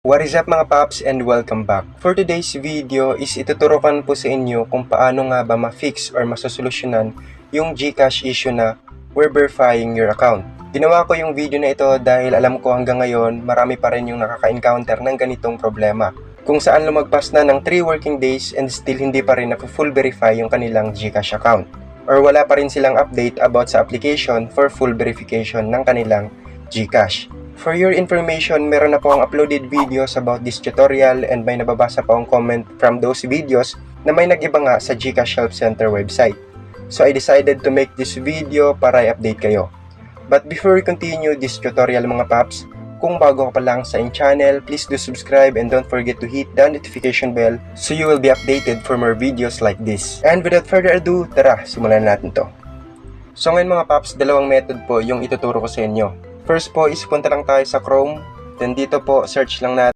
What is up mga paps and welcome back. For today's video is ituturukan po sa inyo kung paano nga ba ma-fix or masosolusyonan yung GCash issue na we're verifying your account. Ginawa ko yung video na ito dahil alam ko hanggang ngayon marami pa rin yung nakaka-encounter ng ganitong problema. Kung saan lumagpas na ng 3 working days and still hindi pa rin na-full verify yung kanilang GCash account. Or wala pa rin silang update about sa application for full verification ng kanilang GCash. For your information, meron na po ang uploaded videos about this tutorial and may nababasa pa akong comment from those videos na may nag-iba nga sa GCash Help Center website. So I decided to make this video para i-update kayo. But before we continue this tutorial mga paps, kung bago ka pa lang sa channel, please do subscribe and don't forget to hit the notification bell so you will be updated for more videos like this. And without further ado, tara, simulan natin to. So ngayon mga paps, dalawang method po yung ituturo ko sa inyo. First po is punta lang tayo sa Chrome, then dito po search lang natin